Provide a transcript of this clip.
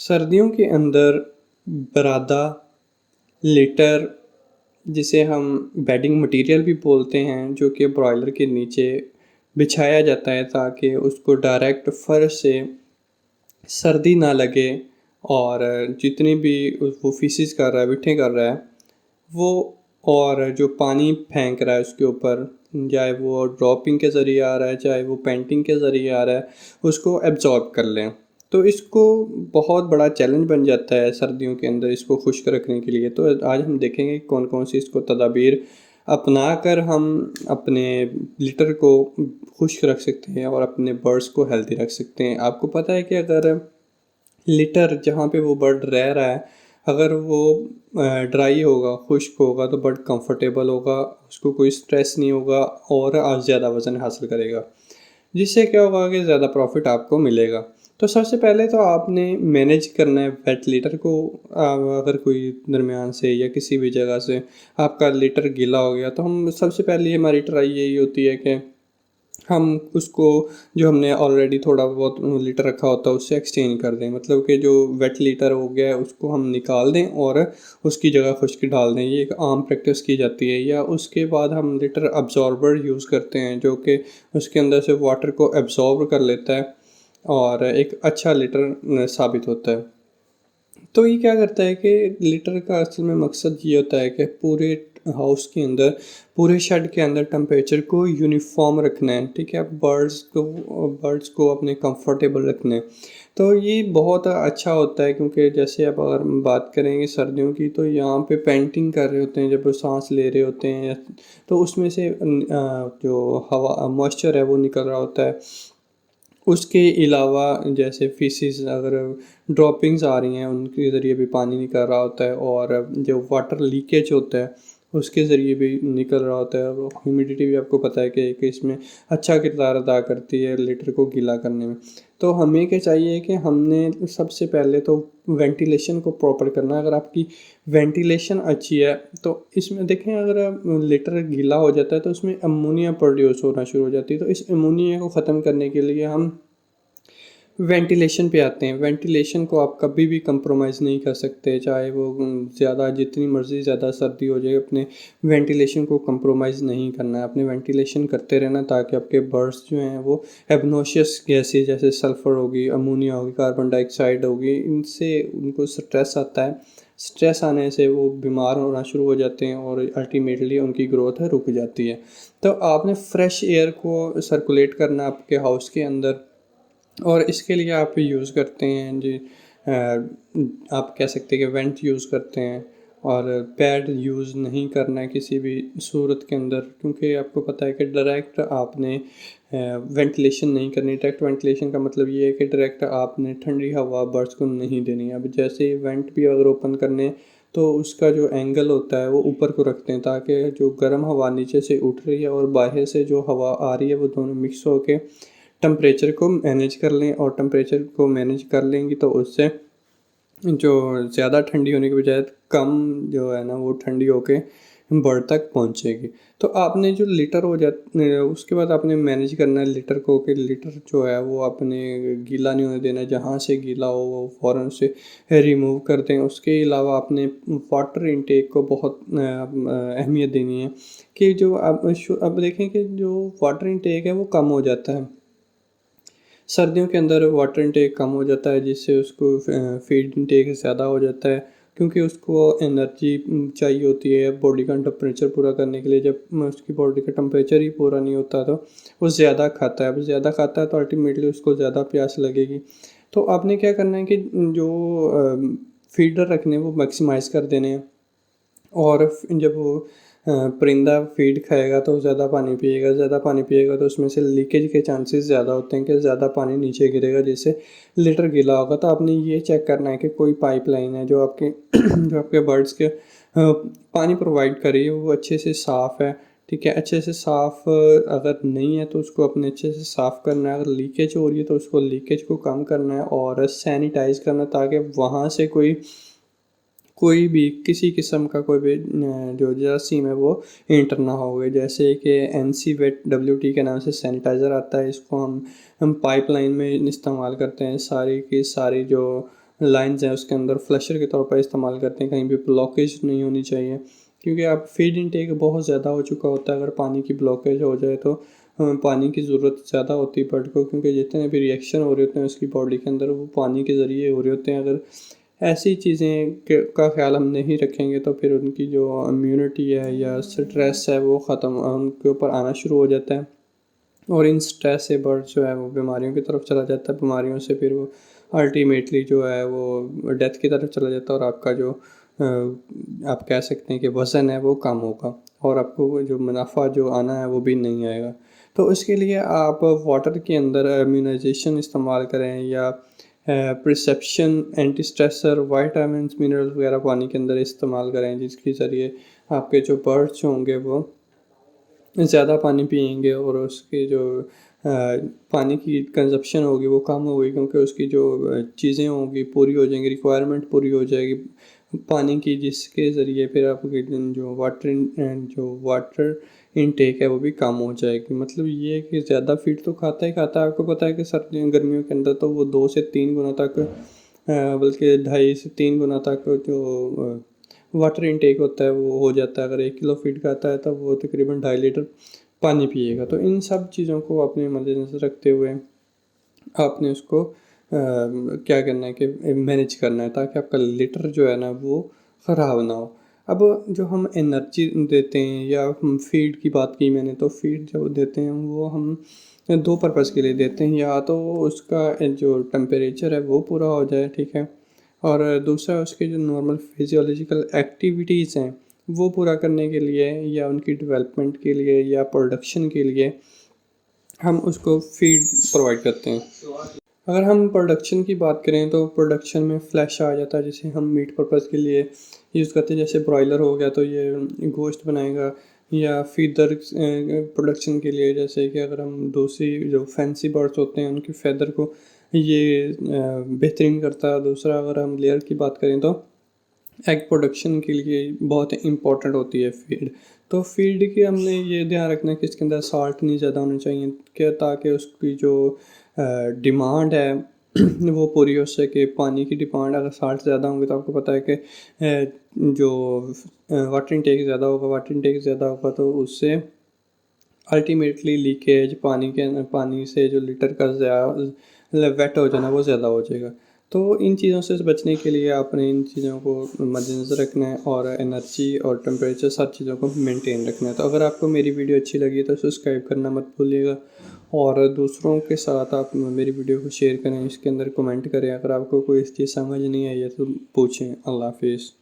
सर्दियों के अंदर बरादा, लिटर जिसे हम बेडिंग मटीरियल भी बोलते हैं, जो कि ब्रॉयलर के नीचे बिछाया जाता है ताकि उसको डायरेक्ट फर्श से सर्दी ना लगे और जितनी भी वो फीसिस कर रहा है, बिठे कर रहा है वो, और जो पानी फेंक रहा है उसके ऊपर, चाहे वो ड्रॉपिंग के ज़रिए आ रहा है चाहे वो पेंटिंग के ज़रिए आ रहा है, उसको एब्जॉर्ब कर लें। तो इसको बहुत बड़ा चैलेंज बन जाता है सर्दियों के अंदर इसको खुश्क रखने के लिए। तो आज हम देखेंगे कौन कौन सी इसको तदाबीर अपना कर हम अपने लिटर को खुश्क रख सकते हैं और अपने बर्ड्स को हेल्दी रख सकते हैं। आपको पता है कि अगर लिटर जहाँ पे वो बर्ड रह रहा है, अगर वो ड्राई होगा, खुश्क होगा, तो बर्ड कंफर्टेबल होगा, उसको कोई स्ट्रेस नहीं होगा और आज ज़्यादा वज़न हासिल करेगा, जिससे क्या होगा कि ज़्यादा प्रॉफिट आपको मिलेगा। तो सबसे पहले तो आपने मैनेज करना है वेट लीटर को। अगर कोई दरमियान से या किसी भी जगह से आपका लीटर गीला हो गया, तो हम सबसे पहले हमारी ट्राई यही होती है कि हम उसको, जो हमने ऑलरेडी थोड़ा बहुत लीटर रखा होता है, उससे एक्सचेंज कर दें। मतलब कि जो वेट लीटर हो गया है उसको हम निकाल दें और उसकी जगह खुश्क डाल दें। ये एक आम प्रैक्टिस की जाती है। या उसके बाद हम लीटर अब्जॉर्बर यूज़ करते हैं, जो कि उसके अंदर से वाटर को एब्जॉर्ब कर लेता है और एक अच्छा लीटर साबित होता है। तो ये क्या करता है कि लीटर का असल में मकसद ये होता है कि पूरे हाउस के अंदर, पूरे शेड के अंदर टेम्परेचर को यूनिफॉर्म रखना है। ठीक है, बर्ड्स को अपने कंफर्टेबल रखना है। तो ये बहुत अच्छा होता है, क्योंकि जैसे अब अगर हम बात करेंगे सर्दियों की, तो यहाँ पे पेंटिंग कर रहे होते हैं, जब वो सांस ले रहे होते हैं तो उसमें से जो हवा मॉइस्चर है वो निकल रहा होता है। उसके अलावा जैसे फीसिस, अगर ड्रॉपिंग्स आ रही हैं, उनके ज़रिए भी पानी निकल रहा होता है, और जो वाटर लीकेज होता है उसके ज़रिए भी निकल रहा होता है। और ह्यूमिडिटी भी आपको पता है कि इसमें अच्छा किरदार अदा करती है लीटर को गीला करने में। तो हमें क्या चाहिए कि हमने सबसे पहले तो वेंटिलेशन को प्रॉपर करना है। अगर आपकी वेंटिलेशन अच्छी है तो इसमें देखें, अगर लीटर गीला हो जाता है तो उसमें अमोनिया प्रोड्यूस होना शुरू हो जाती है। तो इस अमोनिया को ख़त्म करने के लिए हम वेंटिलेशन पे आते हैं। वेंटिलेशन को आप कभी भी कंप्रोमाइज़ नहीं कर सकते, चाहे वो ज़्यादा, जितनी मर्ज़ी ज़्यादा सर्दी हो जाए, अपने वेंटिलेशन को कंप्रोमाइज़ नहीं करना है। अपने वेंटिलेशन करते रहना, ताकि आपके बर्ड्स जो हैं वो एबनॉशियस गैसें जैसे सल्फ़र होगी, अमोनिया होगी, कार्बन डाइऑक्साइड होगी, इनसे उनको स्ट्रेस आता है। स्ट्रेस आने से वो बीमार होना शुरू हो जाते हैं और अल्टीमेटली उनकी ग्रोथ रुक जाती है। तो आपने फ्रेश एयर को सर्कुलेट करना आपके हाउस के अंदर, और इसके लिए आप यूज़ करते हैं जी, आप कह सकते हैं कि वेंट यूज़ करते हैं। और पैड यूज़ नहीं करना है किसी भी सूरत के अंदर, क्योंकि आपको पता है कि डायरेक्ट आपने वेंटिलेशन नहीं करनी। डायरेक्ट वेंटिलेशन का मतलब ये है कि डायरेक्ट आपने ठंडी हवा बर्ड्स को नहीं देनी है। अब जैसे वेंट भी अगर ओपन करने, तो उसका जो एंगल होता है वो ऊपर को रखते हैं, ताकि जो गर्म हवा नीचे से उठ रही है और बाहर से जो हवा आ रही है वो दोनों मिक्स होके टेम्परेचर को मैनेज कर लें। और टेम्परेचर को मैनेज कर लेंगी तो उससे जो ज़्यादा ठंडी होने की बजाय कम जो है ना, वो ठंडी होके बर्ड तक पहुंचेगी। तो आपने जो लीटर हो जाता, उसके बाद आपने मैनेज करना है लीटर को, कि लीटर जो है वो आपने गीला नहीं होने देना। जहाँ से गीला हो वो फ़ौरन से रिमूव कर दें। उसके अलावा आपने वाटर इनटेक को बहुत अहमियत देनी है, कि जो अब देखें कि जो वाटर इनटेक है वो कम हो जाता है सर्दियों के अंदर। वाटर इनटेक कम हो जाता है, जिससे उसको फीड इनटेक ज़्यादा हो जाता है, क्योंकि उसको एनर्जी चाहिए होती है बॉडी का टेम्परेचर पूरा करने के लिए। जब उसकी बॉडी का टेम्परेचर ही पूरा नहीं होता तो वो ज़्यादा खाता है। अब ज़्यादा खाता है तो अल्टीमेटली उसको ज़्यादा प्यास लगेगी। तो आपने क्या करना है कि जो फीडर रखने हैं वो मैक्सिमाइज़ कर देने हैं। और जब वो परिंदा फीड खाएगा तो ज़्यादा पानी पिएगा, ज़्यादा पानी पिएगा तो उसमें से लीकेज के चांसेस ज़्यादा होते हैं, कि ज़्यादा पानी नीचे गिरेगा, जिससे लिटर गीला होगा। तो आपने ये चेक करना है कि कोई पाइपलाइन है जो आपके जो आपके बर्ड्स के पानी प्रोवाइड कर रही है वो अच्छे से साफ़ है। ठीक है, अच्छे से साफ़ अगर नहीं है तो उसको अपने अच्छे से साफ़ करना है। अगर लीकेज हो रही है तो उसको लीकेज को कम करना है और सैनिटाइज़ करना, ताकि वहाँ से कोई भी किसी किस्म का कोई भी जो जरासीम है वो एंटर ना हो गए। जैसे कि एनसी वेट WT के नाम से सैनिटाइज़र आता है, इसको हम पाइपलाइन में इस्तेमाल करते हैं। सारी की सारी जो लाइन्स हैं उसके अंदर फ्लशर के तौर पर इस्तेमाल करते हैं, कहीं भी ब्लॉकेज नहीं होनी चाहिए, क्योंकि आप फीड इनटेक बहुत ज़्यादा हो चुका होता है। अगर पानी की ब्लॉकेज हो जाए तो पानी की ज़रूरत ज़्यादा होती है बर्ड को, क्योंकि जितने भी रिएक्शन हो रहे होते हैं उसकी बॉडी के अंदर वो पानी के ज़रिए हो रहे होते हैं। अगर ऐसी चीज़ें का ख़्याल हम नहीं रखेंगे तो फिर उनकी जो इम्यूनिटी है या स्ट्रेस है वो ख़त्म उनके ऊपर आना शुरू हो जाता है, और इन स्ट्रेस से बर्ड जो है वो बीमारियों की तरफ चला जाता है। बीमारियों से फिर वो अल्टीमेटली जो है वो डेथ की तरफ चला जाता है, और आपका जो आप कह सकते हैं कि वज़न है वो कम होगा, और आपको वो जो मुनाफा जो आना है वो भी नहीं आएगा। तो इसके लिए आप वाटर के अंदर इम्यूनाइजेशन इस्तेमाल करें, या perception, anti stressor, vitamins, minerals वगैरह पानी के अंदर इस्तेमाल करें, जिसके ज़रिए आपके जो बर्ड्स होंगे वो ज़्यादा पानी पिएंगे, और उसके जो पानी की कंजप्शन होगी वो कम होगी, क्योंकि उसकी जो चीज़ें होंगी पूरी हो जाएंगी, रिक्वायरमेंट पूरी हो जाएगी पानी की, जिसके ज़रिए फिर आपके जो वाटर इनटेक है वो भी कम हो जाएगी। मतलब ये है कि ज़्यादा फीड तो खाता ही खाता है। आपको पता है कि सर्दियों गर्मियों के अंदर तो वो 2 से 3 गुना तक बल्कि 2.5 से 3 गुना तक जो वाटर इनटेक होता है वो हो जाता है। अगर 1 किलो फीड खाता है तब वो तकरीबन 2.5 लीटर पानी पिएगा। तो इन सब चीज़ों को अपने मद्देनज़र रखते हुए आपने उसको क्या करना है कि मैनेज करना है, ताकि आपका लिटर जो है ना वो ख़राब ना हो। अब जो हम एनर्जी देते हैं, या हम फीड की बात की मैंने, तो फीड जो देते हैं वो हम 2 पर्पज़ के लिए देते हैं। या तो उसका जो टेम्परेचर है वो पूरा हो जाए, ठीक है, और दूसरा उसके जो नॉर्मल फिजियोलॉजिकल एक्टिविटीज़ हैं वो पूरा करने के लिए, या उनकी डेवलपमेंट के लिए, या प्रोडक्शन के लिए हम उसको फीड प्रोवाइड करते हैं। अगर हम प्रोडक्शन की बात करें तो प्रोडक्शन में फ्लैश आ जाता है, जिसे हम मीट पर्पज़ के लिए यूज़ करते हैं। जैसे ब्रॉयलर हो गया तो ये गोश्त बनाएगा, या फीदर प्रोडक्शन के लिए, जैसे कि अगर हम दूसरी जो फैंसी बर्ड्स होते हैं उनकी फैदर को ये बेहतरीन करता है। दूसरा अगर हम लेयर की बात करें तो एग प्रोडक्शन के लिए बहुत इम्पोर्टेंट होती है फीड। तो फीड की हमने ये ध्यान रखना है कि इसके अंदर साल्ट नहीं ज़्यादा होना चाहिए, क्या, ताकि उसकी जो डिमांड है वो पूरी हो सके। पानी की डिमांड अगर साल्ट ज़्यादा होंगे तो आपको पता है कि जो वाटर इनटेक ज़्यादा होगा, तो उससे अल्टीमेटली लीकेज पानी से जो लिटर का वेट हो जाना वो ज़्यादा हो जाएगा। तो इन चीज़ों से बचने के लिए आपने इन चीज़ों को मद्देनज़र रखना है, और एनर्जी और टेम्परेचर सब चीज़ों को मेंटेन रखना है। तो अगर आपको मेरी वीडियो अच्छी लगी तो सब्सक्राइब करना मत भूलिएगा, और दूसरों के साथ आप मेरी वीडियो को शेयर करें, इसके अंदर कमेंट करें। अगर आपको कोई चीज़ समझ नहीं आई है तो पूछें। अल्लाह हाफिज़।